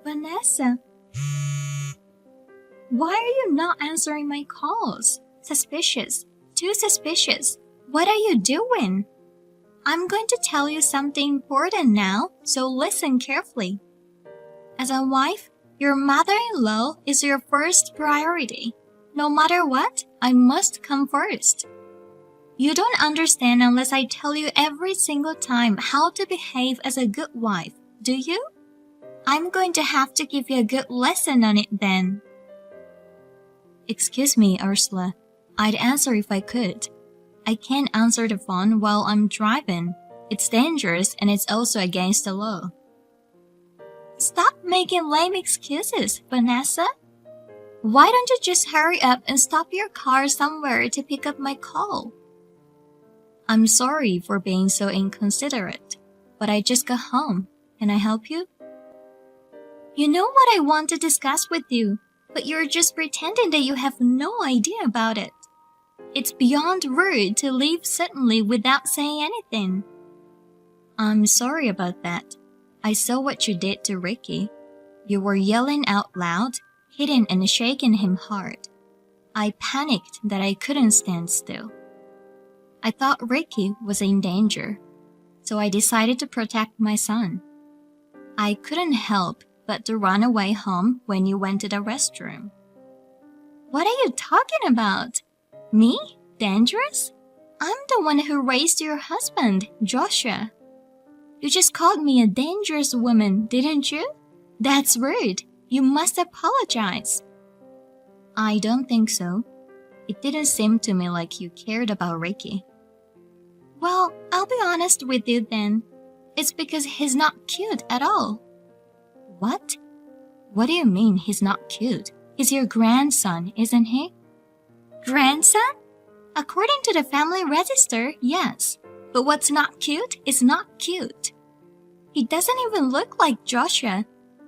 Vanessa, why are you not answering my calls? Suspicious. Too suspicious. What are you doing? I'm going to tell you something important now, so listen carefully. As a wife, your mother-in-law is your first priority. No matter what, I must come first. You don't understand unless I tell you every single time how to behave as a good wife, do you? I'm going to have to give you a good lesson on it then. Excuse me, Ursula. I'd answer if I could. I can't answer the phone while I'm driving. It's dangerous and it's also against the law. Stop making lame excuses, Vanessa. Why don't you just hurry up and stop your car somewhere to pick up my call? I'm sorry for being so inconsiderate, but I just got home. Can I help you? You know what I want to discuss with you, but you're just pretending that you have no idea about it. It's beyond rude to leave suddenly without saying anything. I'm sorry about that. I saw what you did to Ricky. You were yelling out loud, hitting and shaking him hard. I panicked that I couldn't stand still. I thought Ricky was in danger, so I decided to protect my son. I couldn't help but to run away home when you went to the restroom. What are you talking about? Me? Dangerous? I'm the one who raised your husband, Joshua. You just called me a dangerous woman, didn't you? That's rude. You must apologize. I don't think so. It didn't seem to me like you cared about Ricky. Well, I'll be honest with you then. It's because he's not cute at all. What? What do you mean he's not cute? He's your grandson, isn't he? Grandson? According to the family register, yes. But what's not cute is not cute. He doesn't even look like Joshua.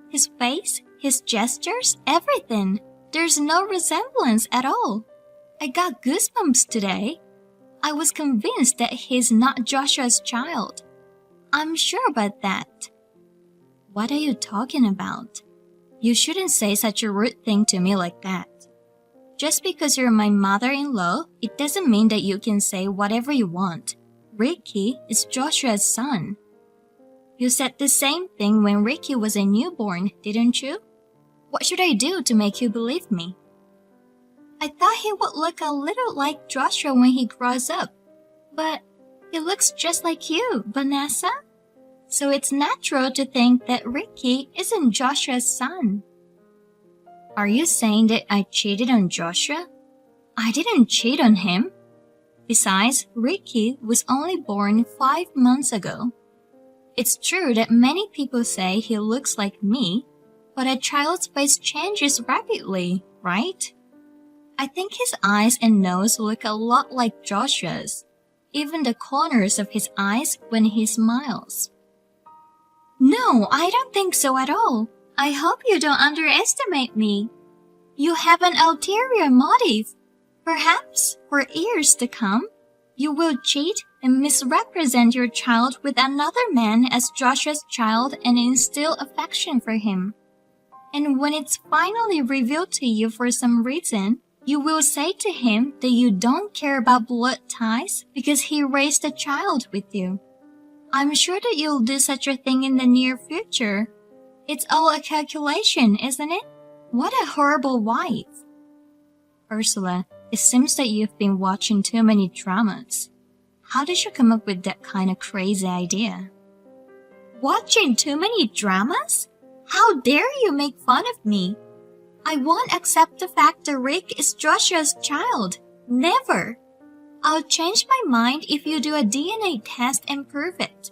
His face, his gestures, everything. There's no resemblance at all. I got goosebumps today. I was convinced that he's not Joshua's child. I'm sure about that. What are you talking about? You shouldn't say such a rude thing to me like that. Just because you're my mother-in-law, it doesn't mean that you can say whatever you want. Ricky is Joshua's son. You said the same thing when Ricky was a newborn, didn't you? What should I do to make you believe me? I thought he would look a little like Joshua when he grows up. But he looks just like you, Vanessa. So it's natural to think that Ricky isn't Joshua's son. Are you saying that I cheated on Joshua? I didn't cheat on him. Besides, Ricky was only born 5 months ago. It's true that many people say he looks like me, but a child's face changes rapidly, right? I think his eyes and nose look a lot like Joshua's, even the corners of his eyes when he smiles. No, I don't think so at all. I hope you don't underestimate me. You have an ulterior motive. Perhaps, for years to come, you will cheat and misrepresent your child with another man as Joshua's child and instill affection for him. And when it's finally revealed to you for some reason, you will say to him that you don't care about blood ties because he raised a child with you. I'm sure that you'll do such a thing in the near future. It's all a calculation, isn't it? What a horrible wife. Ursula, it seems that you've been watching too many dramas. How did you come up with that kind of crazy idea? Watching too many dramas? How dare you make fun of me? I won't accept the fact that Rick is Joshua's child. Never. I'll change my mind if you do a DNA test and prove it.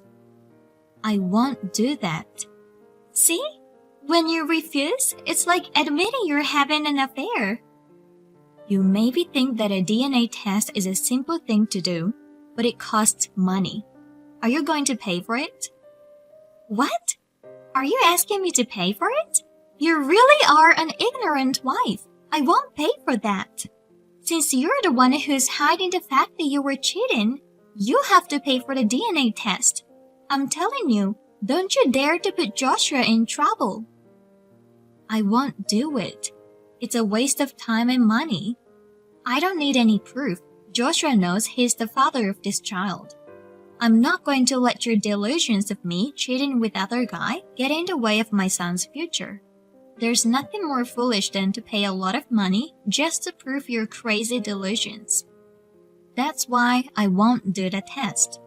I won't do that. See? When you refuse, it's like admitting you're having an affair. You maybe think that a DNA test is a simple thing to do, but it costs money. Are you going to pay for it? What? Are you asking me to pay for it? You really are an ignorant wife. I won't pay for that. Since you're the one who's hiding the fact that you were cheating, you have to pay for the DNA test. I'm telling you, don't you dare to put Joshua in trouble. I won't do it. It's a waste of time and money. I don't need any proof. Joshua knows he's the father of this child. I'm not going to let your delusions of me cheating with other guy get in the way of my son's future. There's nothing more foolish than to pay a lot of money just to prove your crazy delusions. That's why I won't do the test.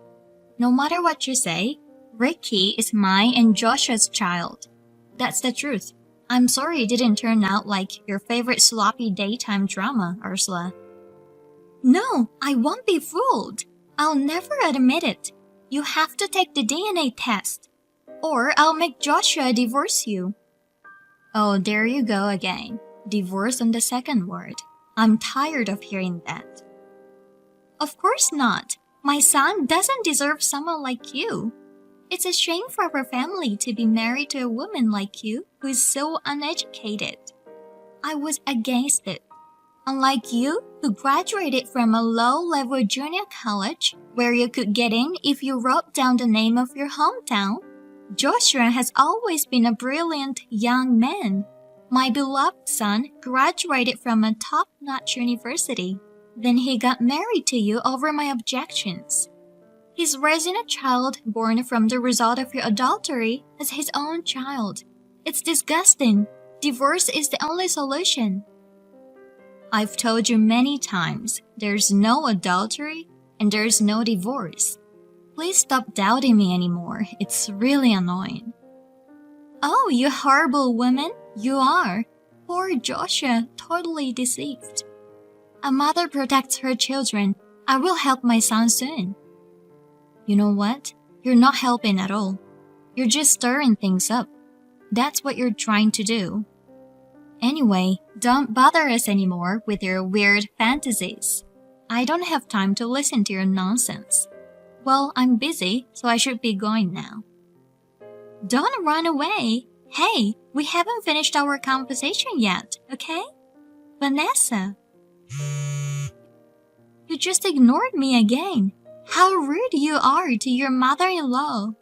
No matter what you say, Ricky is mine and Joshua's child. That's the truth. I'm sorry it didn't turn out like your favorite sloppy daytime drama, Ursula. No, I won't be fooled. I'll never admit it. You have to take the DNA test. Or I'll make Joshua divorce you. Oh, there you go again. Divorce on the second word. I'm tired of hearing that. Of course not. My son doesn't deserve someone like you. It's a shame for our family to be married to a woman like you who is so uneducated. I was against it. Unlike you, who graduated from a low-level junior college where you could get in if you wrote down the name of your hometown, Joshua has always been a brilliant young man. My beloved son graduated from a top-notch university. Then he got married to you over my objections. He's raising a child born from the result of your adultery as his own child. It's disgusting. Divorce is the only solution. I've told you many times, there's no adultery and there's no divorce. Please stop doubting me anymore. It's really annoying. Oh, you horrible woman. You are. Poor Joshua, totally deceived. A mother protects her children. I will help my son soon. You know what? You're not helping at all. You're just stirring things up. That's what you're trying to do. Anyway, don't bother us anymore with your weird fantasies. I don't have time to listen to your nonsense. Well, I'm busy, so I should be going now. Don't run away. Hey, we haven't finished our conversation yet, okay? Vanessa. You just ignored me again. How rude you are to your mother-in-law.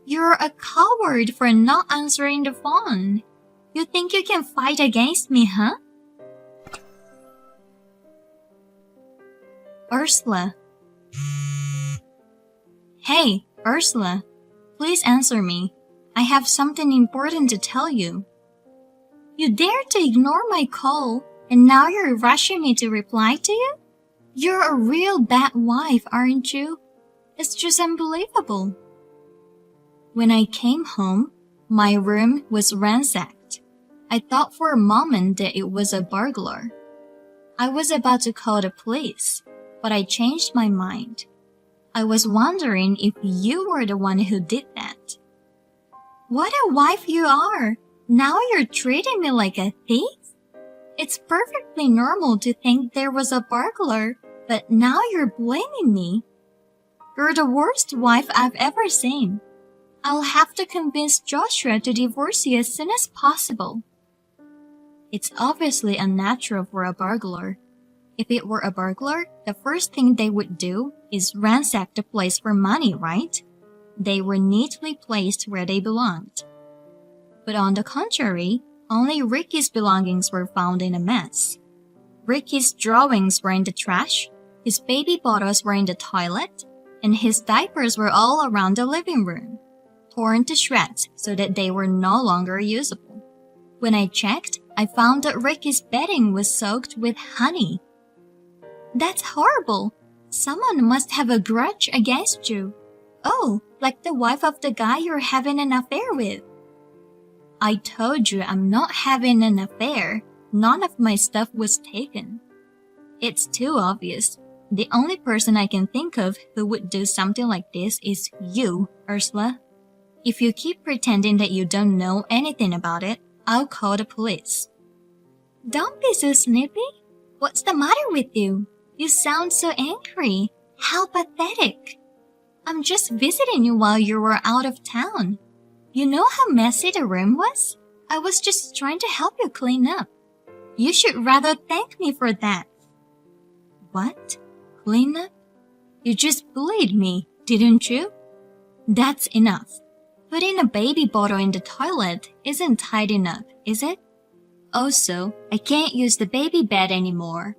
You're a coward for not answering the phone. You think you can fight against me, huh? Ursula. Hey, Ursula. Please answer me. I have something important to tell you. You dared to ignore my call, and now you're rushing me to reply to you? You're a real bad wife, aren't you? It's just unbelievable. When I came home, my room was ransacked. I thought for a moment that it was a burglar. I was about to call the police, but I changed my mind. I was wondering if you were the one who did that. What a wife you are! Now you're treating me like a thief? It's perfectly normal to think there was a burglar, but now you're blaming me. You're the worst wife I've ever seen. I'll have to convince Joshua to divorce you as soon as possible. It's obviously unnatural for a burglar. If it were a burglar, the first thing they would do is ransack the place for money, right? They were neatly placed where they belonged. But on the contrary, only Ricky's belongings were found in a mess. Ricky's drawings were in the trash, his baby bottles were in the toilet, and his diapers were all around the living room, torn to shreds so that they were no longer usable. When I checked, I found that Ricky's bedding was soaked with honey. That's horrible. Someone must have a grudge against you. Oh, like the wife of the guy you're having an affair with. I told you I'm not having an affair. None of my stuff was taken. It's too obvious. The only person I can think of who would do something like this is you, Ursula. If you keep pretending that you don't know anything about it, I'll call the police. Don't be so snippy. What's the matter with you? You sound so angry. How pathetic. I'm just visiting you while you were out of town. You know how messy the room was? I was just trying to help you clean up. You should rather thank me for that. What? Clean up? You just bullied me, didn't you? That's enough. Putting a baby bottle in the toilet isn't tight enough, is it? Also, I can't use the baby bed anymore.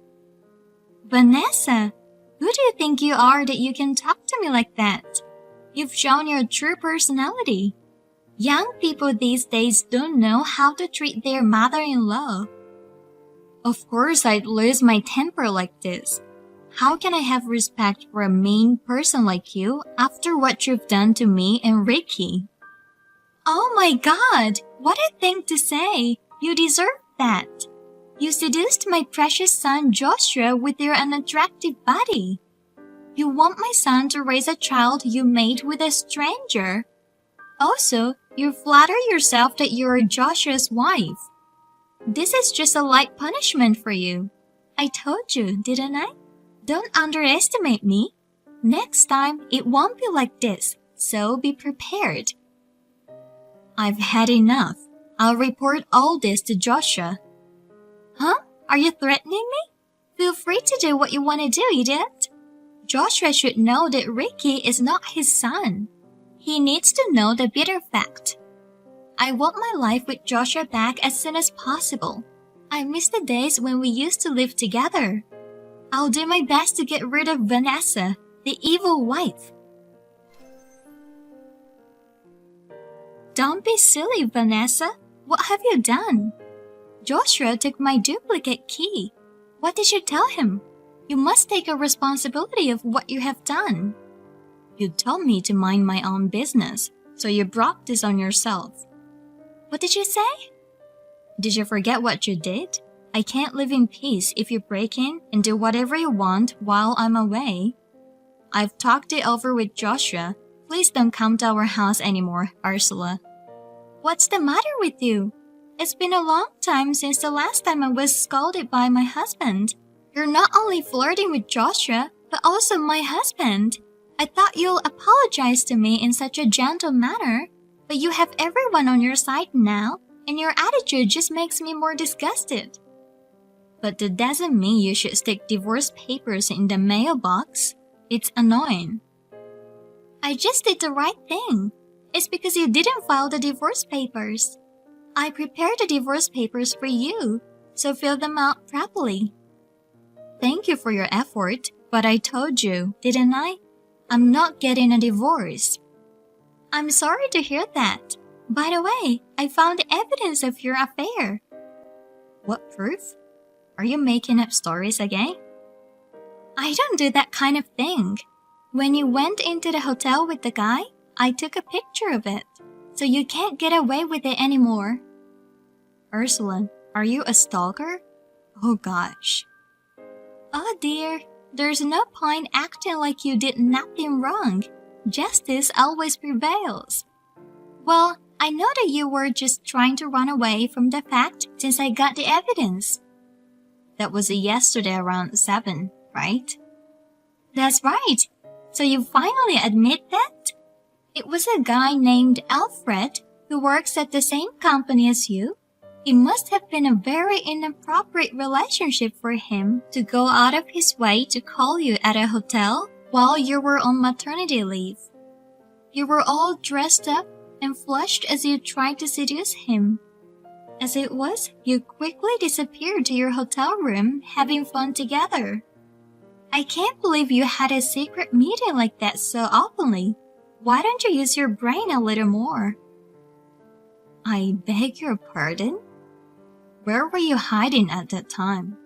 Vanessa, who do you think you are that you can talk to me like that? You've shown your true personality. Young people these days don't know how to treat their mother-in-law. Of course I'd lose my temper like this. How can I have respect for a mean person like you after what you've done to me and Ricky? Oh my God, what a thing to say. You deserve that. You seduced my precious son Joshua with your unattractive body. You want my son to raise a child you made with a stranger. Also, you flatter yourself that you're Joshua's wife. This is just a light punishment for you. I told you, didn't I? Don't underestimate me. Next time, it won't be like this, so be prepared. I've had enough. I'll report all this to Joshua. Huh? Are you threatening me? Feel free to do what you want to do, idiot. Joshua should know that Ricky is not his son. He needs to know the bitter fact. I want my life with Joshua back as soon as possible. I miss the days when we used to live together. I'll do my best to get rid of Vanessa, the evil wife. Don't be silly, Vanessa. What have you done? Joshua took my duplicate key. What did you tell him? You must take a responsibility of what you have done. You told me to mind my own business, so you brought this on yourself. What did you say? Did you forget what you did? I can't live in peace if you break in and do whatever you want while I'm away. I've talked it over with Joshua. Please don't come to our house anymore, Ursula. What's the matter with you? It's been a long time since the last time I was scolded by my husband. You're not only flirting with Joshua, but also my husband. I thought you'll apologize to me in such a gentle manner, but you have everyone on your side now, and your attitude just makes me more disgusted. But that doesn't mean you should stick divorce papers in the mailbox. It's annoying. I just did the right thing. It's because you didn't file the divorce papers. I prepared the divorce papers for you, so fill them out properly. Thank you for your effort, but I told you, didn't I? I'm not getting a divorce. I'm sorry to hear that. By the way, I found evidence of your affair. What proof? Are you making up stories again? I don't do that kind of thing. When you went into the hotel with the guy, I took a picture of it, so you can't get away with it anymore. Ursula, are you a stalker? Oh gosh. Oh dear, there's no point acting like you did nothing wrong. Justice always prevails. Well, I know that you were just trying to run away from the fact since I got the evidence. That was yesterday around 7, right? That's right. So you finally admit that? It was a guy named Alfred who works at the same company as you. It must have been a very inappropriate relationship for him to go out of his way to call you at a hotel while you were on maternity leave. You were all dressed up and flushed as you tried to seduce him. As it was, you quickly disappeared to your hotel room having fun together. I can't believe you had a secret meeting like that so openly. Why don't you use your brain a little more? I beg your pardon? Where were you hiding at that time?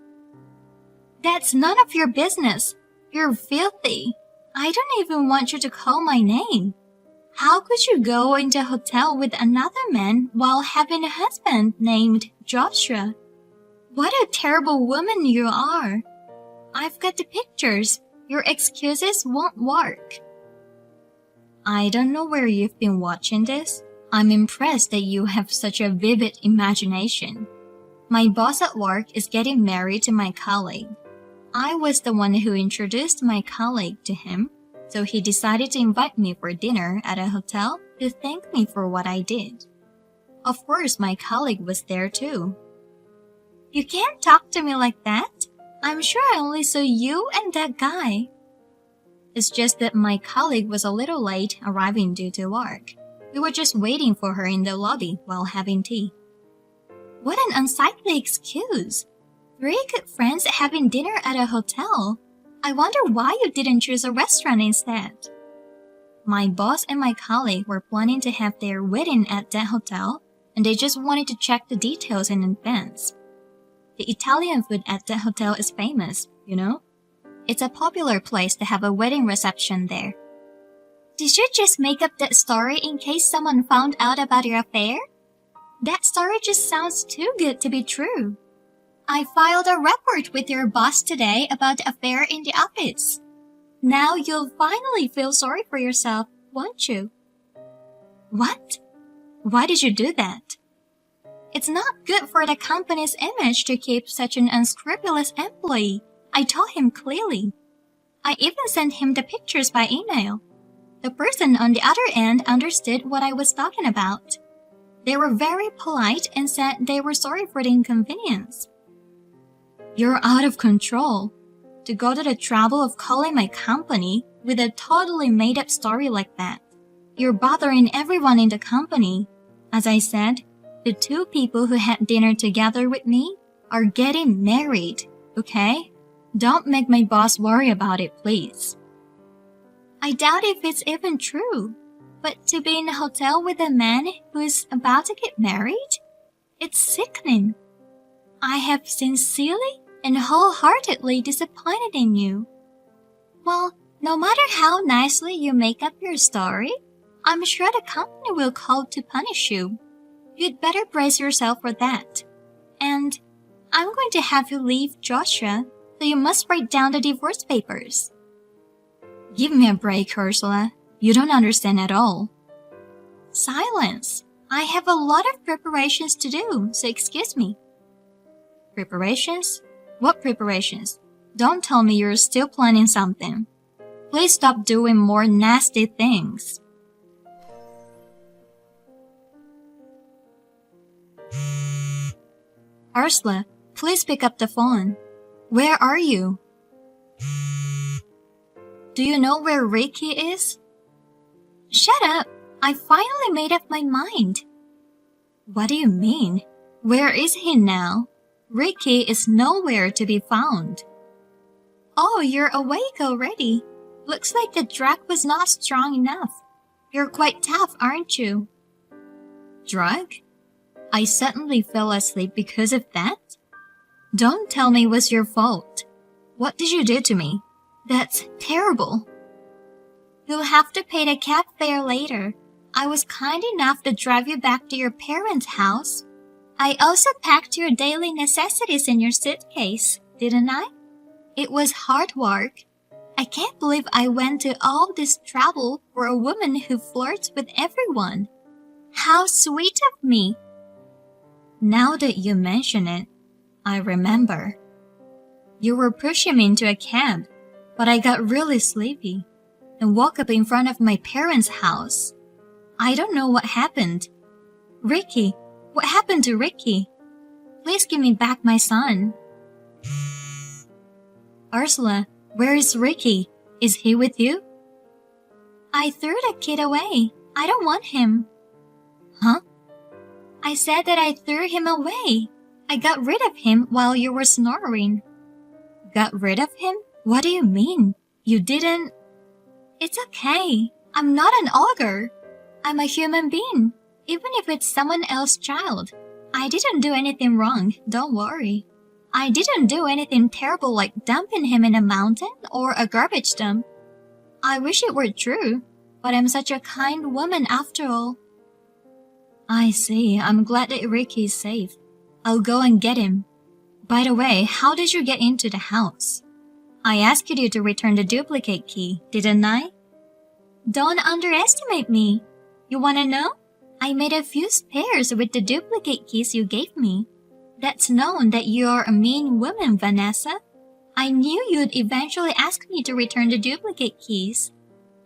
That's none of your business. You're filthy. I don't even want you to call my name. How could you go into a hotel with another man while having a husband named Joshua? What a terrible woman you are. I've got the pictures. Your excuses won't work. I don't know where you've been watching this. I'm impressed that you have such a vivid imagination. My boss at work is getting married to my colleague. I was the one who introduced my colleague to him, so he decided to invite me for dinner at a hotel to thank me for what I did. Of course, my colleague was there too. You can't talk to me like that. I'm sure I only saw you and that guy. It's just that my colleague was a little late arriving due to work. He We were just waiting for her in the lobby while having tea. What an unsightly excuse! 3 good friends having dinner at a hotel. I wonder why you didn't choose a restaurant instead. My boss and my colleague were planning to have their wedding at that hotel, and they just wanted to check the details in advance. The Italian food at that hotel is famous, you know? It's a popular place to have a wedding reception there. Did you just make up that story in case someone found out about your affair? That story just sounds too good to be true. I filed a report with your boss today about the affair in the office. Now you'll finally feel sorry for yourself, won't you? What? Why did you do that? It's not good for the company's image to keep such an unscrupulous employee. I told him clearly. I even sent him the pictures by email. The person on the other end understood what I was talking about. They were very polite and said they were sorry for the inconvenience. You're out of control. To go to the trouble of calling my company with a totally made-up story like that. You're bothering everyone in the company. As I said, the 2 people who had dinner together with me are getting married, okay? Don't make my boss worry about it, please. I doubt if it's even true, but to be in a hotel with a man who is about to get married? It's sickening. I have sincerely and wholeheartedly disappointed in you. Well, no matter how nicely you make up your story, I'm sure the company will call to punish you. You'd better brace yourself for that. And I'm going to have you leave Joshua, so you must write down the divorce papers. Give me a break, Ursula. You don't understand at all. Silence. I have a lot of preparations to do, so excuse me. Preparations? What preparations? Don't tell me you're still planning something. Please stop doing more nasty things. Ursula, please pick up the phone. Where are you? Do you know where Ricky is? Shut up! I finally made up my mind. What do you mean? Where is he now? Ricky is nowhere to be found. Oh, you're awake already. Looks like the drug was not strong enough. You're quite tough, aren't you? Drug? I suddenly fell asleep because of that? Don't tell me it was your fault. What did you do to me? That's terrible. You'll have to pay the cab fare later. I was kind enough to drive you back to your parents' house. I also packed your daily necessities in your suitcase, didn't I? It was hard work. I can't believe I went to all this trouble for a woman who flirts with everyone. How sweet of me. Now that you mention it, I remember. You were pushing me into a cab, but I got really sleepy and woke up in front of my parents' house. I don't know what happened. Ricky, what happened to Ricky? Please give me back my son. Ursula, where is Ricky? Is he with you? I threw the kid away. I don't want him. Huh? I said that I threw him away. I got rid of him while you were snoring. Got rid of him? What do you mean? You didn't... It's okay. I'm not an ogre. I'm a human being, even if it's someone else's child. I didn't do anything wrong, don't worry. I didn't do anything terrible like dumping him in a mountain or a garbage dump. I wish it were true, but I'm such a kind woman after all. I see. I'm glad that Ricky's safe. I'll go and get him. By the way, how did you get into the house? I asked you to return the duplicate key, didn't I? Don't underestimate me. You wanna know? I made a few spares with the duplicate keys you gave me. That's known that you're a mean woman, Vanessa. I knew you'd eventually ask me to return the duplicate keys.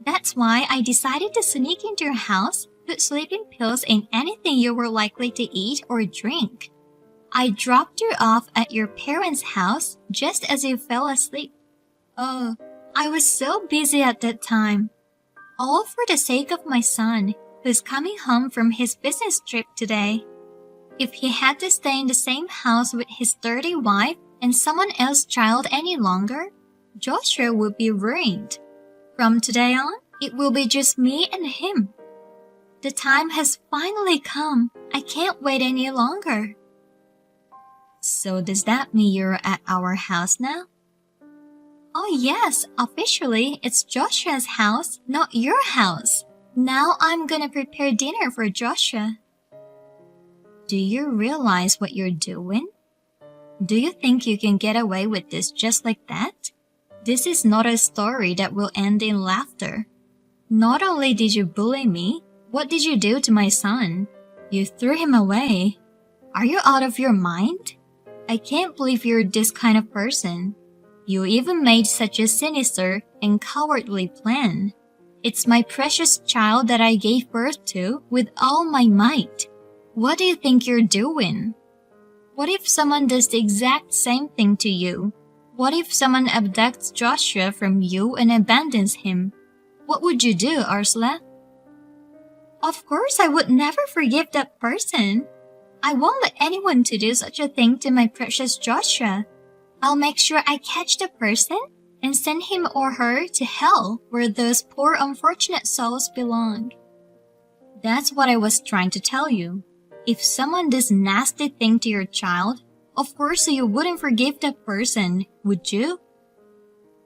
That's why I decided to sneak into your house, put sleeping pills in anything you were likely to eat or drink. I dropped you off at your parents' house just as you fell asleep. Oh, I was so busy at that time. All for the sake of my son. who's coming home from his business trip today. If he had to stay in the same house with his dirty wife and someone else's child any longer, Joshua would be ruined. From today on, it will be just me and him. The time has finally come. I can't wait any longer. So does that mean you're at our house now? Oh yes, officially it's Joshua's house, not your house. Now I'm gonna prepare dinner for Joshua. Do you realize what you're doing? Do you think you can get away with this just like that? This is not a story that will end in laughter. Not only did you bully me, what did you do to my son? You threw him away. Are you out of your mind? I can't believe you're this kind of person. You even made such a sinister and cowardly plan. It's my precious child that I gave birth to with all my might. What do you think you're doing? What if someone does the exact same thing to you? What if someone abducts Joshua from you and abandons him? What would you do, Ursula? Of course I would never forgive that person. I won't let anyone to do such a thing to my precious Joshua. I'll make sure I catch the person and send him or her to hell where those poor unfortunate souls belong. That's what I was trying to tell you. If someone does nasty thing to your child, of course you wouldn't forgive that person, would you?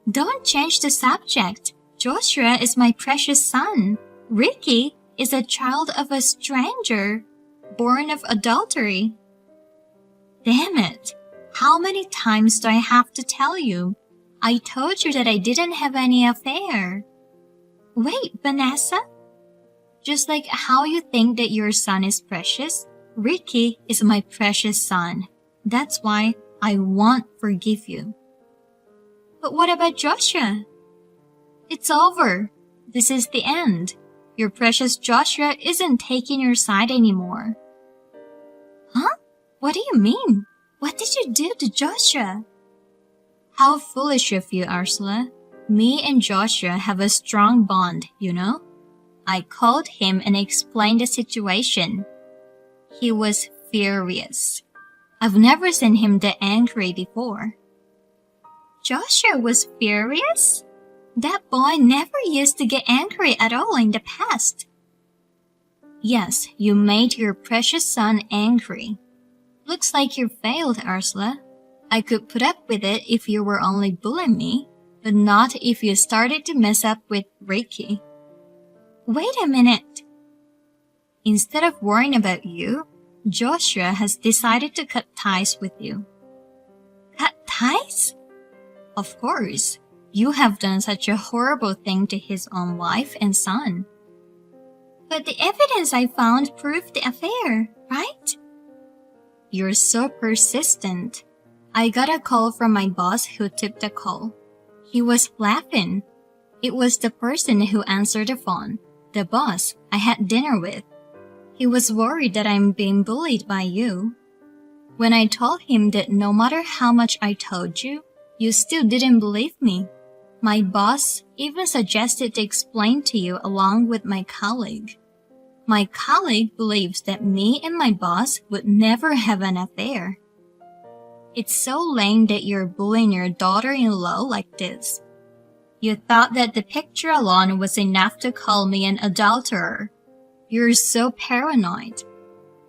Don't change the subject. Joshua is my precious son. Ricky is a child of a stranger, born of adultery. Damn it! How many times do I have to tell you? I told you that I didn't have any affair. Wait, Vanessa? Just like how you think that your son is precious, Ricky is my precious son. That's why I won't forgive you. But what about Joshua? It's over. This is the end. Your precious Joshua isn't taking your side anymore. Huh? What do you mean? What did you do to Joshua? How foolish of you, Ursula. Me and Joshua have a strong bond, you know? I called him and explained the situation. He was furious. I've never seen him that angry before. Joshua was furious? That boy never used to get angry at all in the past. Yes, you made your precious son angry. Looks like you failed, Ursula. I could put up with it if you were only bullying me, but not if you started to mess up with Ricky. Wait a minute. Instead of worrying about you, Joshua has decided to cut ties with you. Cut ties? Of course. You have done such a horrible thing to his own wife and son. But the evidence I found proved the affair, right? You're so persistent. I got a call from my boss who took the call. He was laughing. It was the person who answered the phone, the boss I had dinner with. He was worried that I'm being bullied by you. When I told him that no matter how much I told you, you still didn't believe me. My boss even suggested to explain to you along with my colleague. My colleague believes that me and my boss would never have an affair. It's so lame that you're bullying your daughter-in-law like this. You thought that the picture alone was enough to call me an adulterer. You're so paranoid.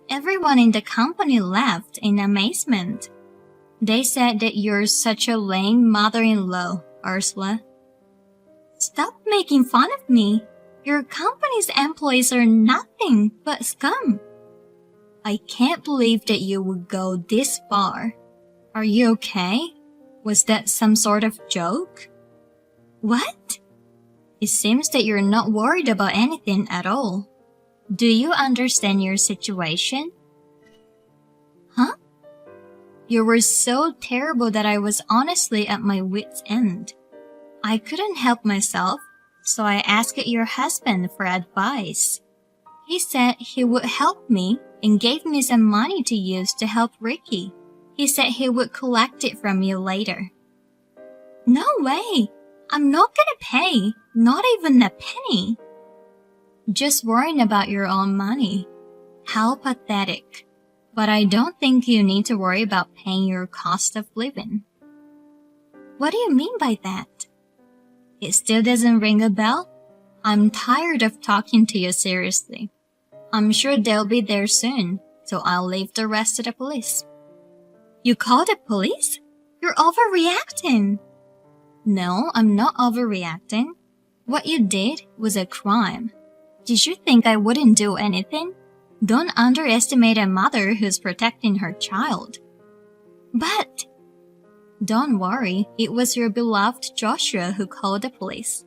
Everyone in the company laughed in amazement. They said that you're such a lame mother-in-law, Ursula. Stop making fun of me. Your company's employees are nothing but scum. I can't believe that you would go this far. Are you okay? Was that some sort of joke? What? It seems that you're not worried about anything at all. Do you understand your situation? Huh? You were so terrible that I was honestly at my wit's end. I couldn't help myself, so I asked your husband for advice. He said he would help me and gave me some money to use to help Ricky. He said he would collect it from you later. No way! I'm not gonna pay, not even a penny. Just worrying about your own money. How pathetic. But I don't think you need to worry about paying your cost of living. What do you mean by that? It still doesn't ring a bell? I'm tired of talking to you seriously. I'm sure they'll be there soon, so I'll leave the rest to the police. You called the police? You're overreacting. No, I'm not overreacting. What you did was a crime. Did you think I wouldn't do anything? Don't underestimate a mother who's protecting her child. But don't worry, it was your beloved Joshua who called the police.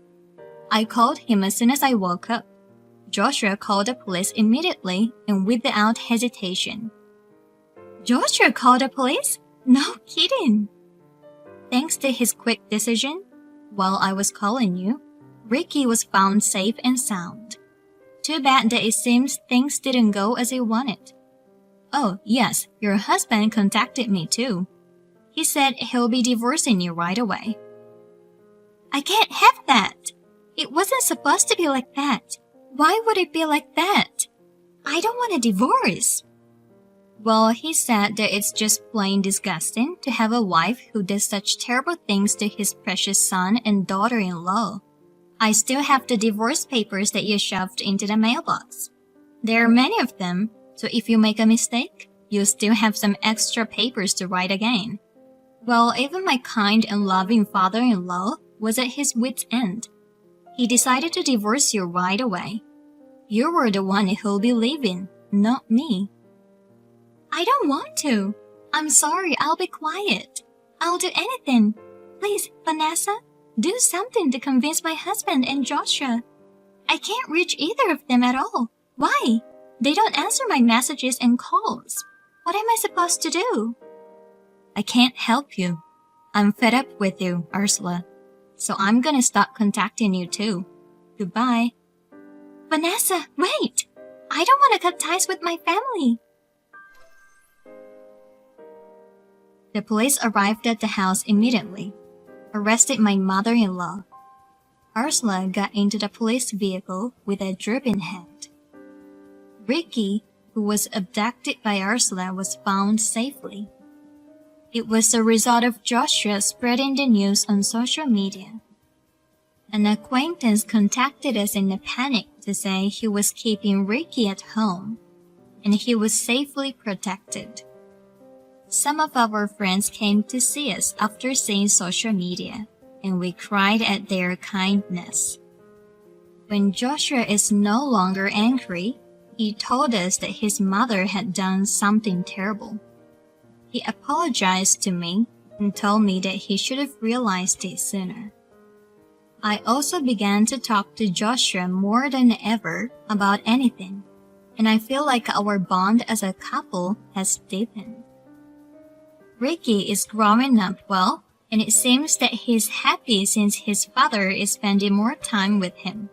I called him as soon as I woke up. Joshua called the police immediately and without hesitation. Joshua called the police? No kidding. Thanks to his quick decision, while I was calling you, Ricky was found safe and sound. Too bad that it seems things didn't go as you wanted. Oh, yes, your husband contacted me too. He said he'll be divorcing you right away. I can't have that. It wasn't supposed to be like that. Why would it be like that? I don't want a divorce. Well, he said that it's just plain disgusting to have a wife who does such terrible things to his precious son and daughter-in-law. I still have the divorce papers that you shoved into the mailbox. There are many of them, so if you make a mistake, you'll still have some extra papers to write again. Well, even my kind and loving father-in-law was at his wit's end. He decided to divorce you right away. You were the one who'll be leaving, not me. I don't want to. I'm sorry, I'll be quiet. I'll do anything. Please, Vanessa, do something to convince my husband and Joshua. I can't reach either of them at all. Why? They don't answer my messages and calls. What am I supposed to do? I can't help you. I'm fed up with you, Ursula. So I'm gonna stop contacting you too. Goodbye. Vanessa, wait! I don't want to cut ties with my family. The police arrived at the house immediately, arrested my mother-in-law. Ursula got into the police vehicle with a drooping head. Ricky, who was abducted by Ursula, was found safely. It was the result of Joshua spreading the news on social media. An acquaintance contacted us in a panic to say he was keeping Ricky at home, and he was safely protected. Some of our friends came to see us after seeing social media, and we cried at their kindness. When Joshua is no longer angry, he told us that his mother had done something terrible. He apologized to me and told me that he should have realized it sooner. I also began to talk to Joshua more than ever about anything, and I feel like our bond as a couple has deepened. Ricky is growing up well, and it seems that he's happy since his father is spending more time with him.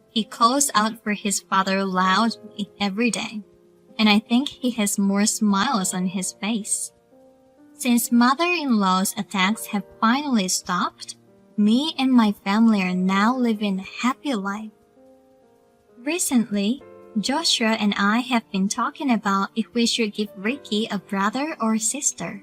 He calls out for his father loudly every day, and I think he has more smiles on his face. Since mother-in-law's attacks have finally stopped, me and my family are now living a happy life. Recently, Joshua and I have been talking about if we should give Ricky a brother or sister.